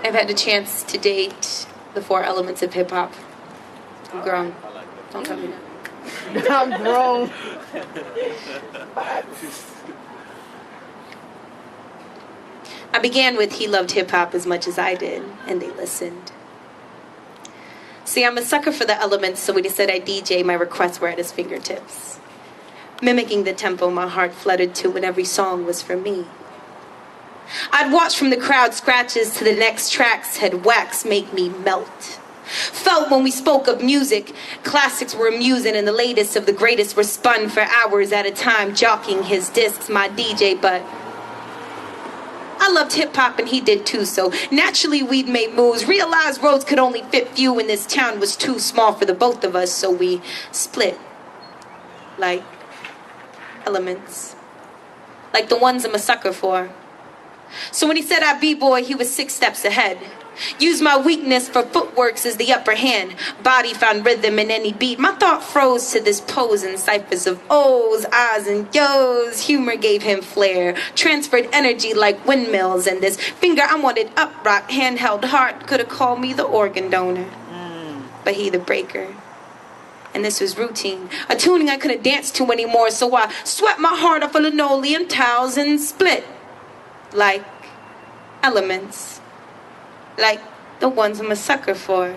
I've had the chance to date the 4 elements of hip hop. I'm grown. Don't tell me that. I'm grown. I began with he loved hip hop as much as I did, and they listened. See, I'm a sucker for the elements, so when he said I DJ, my requests were at his fingertips. Mimicking the tempo my heart fluttered to when every song was for me. I'd watch from the crowd scratches to the next tracks had wax make me melt. Felt when we spoke of music, classics were amusing and the latest of the greatest were spun for hours at a time, jockeying his discs, my DJ, but I loved hip-hop and he did too, so naturally we'd made moves, realized roads could only fit few and this town was too small for the both of us, so we split. Like elements. Like the ones I'm a sucker for. So when he said I b-boy, he was 6 steps ahead. Used my weakness for footworks as the upper hand. Body found rhythm in any beat. My thought froze to this pose in ciphers of O's, I's, and yo's. Humor gave him flair. Transferred energy like windmills. And this finger I wanted upright, handheld heart could have called me the organ donor. But he the breaker. And this was routine. A tuning I couldn't dance to anymore. So I swept my heart off of linoleum tiles and split. Like elements. Like the ones I'm a sucker for.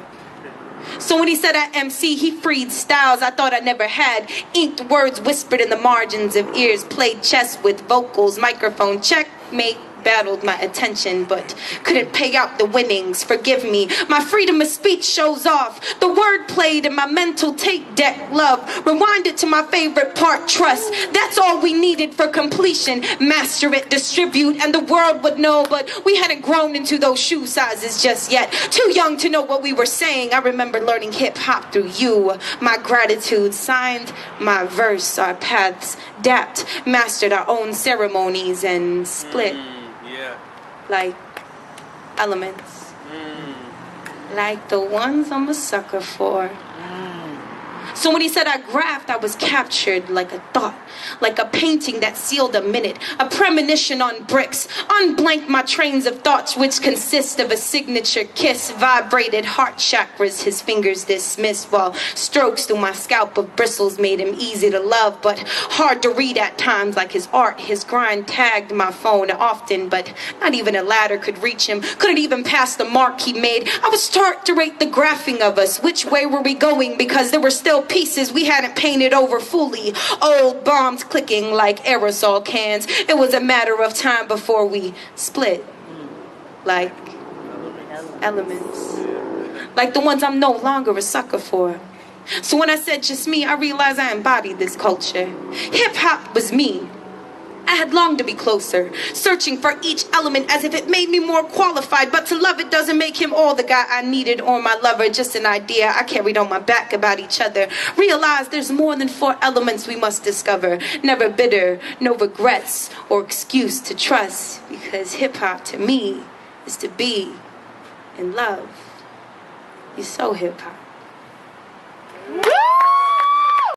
So when he said I MC, he freed styles I thought I never had. Inked words whispered in the margins of ears. Played chess with vocals, microphone checkmate. Battled my attention, but couldn't pay out the winnings. Forgive me, my freedom of speech shows off. The word played in my mental tape deck, love. Rewind it to my favorite part, trust. That's all we needed for completion. Master it, distribute, and the world would know. But we hadn't grown into those shoe sizes just yet. Too young to know what we were saying. I remember learning hip-hop through you. My gratitude signed my verse. Our paths dapped, mastered our own ceremonies, and split. Like elements. Like the ones I'm a sucker for. So when he said I graphed, I was captured like a thought, like a painting that sealed a minute, a premonition on bricks, unblanked my trains of thoughts, which consist of a signature kiss, vibrated heart chakras his fingers dismissed, while strokes through my scalp of bristles made him easy to love, but hard to read at times. Like his art, his grind tagged my phone often, but not even a ladder could reach him, couldn't even pass the mark he made. I would start to rate the graphing of us, which way were we going, because there were still pieces we hadn't painted over fully. Old bombs clicking like aerosol cans. It was a matter of time before we split. Like elements. Like the ones I'm no longer a sucker for. So when I said just me, I realized I embodied this culture. Hip-hop was me. I had longed to be closer, searching for each element as if it made me more qualified. But to love it doesn't make him all the guy I needed or my lover, just an idea I carried on my back about each other. Realize there's more than 4 elements we must discover. Never bitter, no regrets or excuse to trust. Because hip-hop to me is to be in love. You're so hip-hop.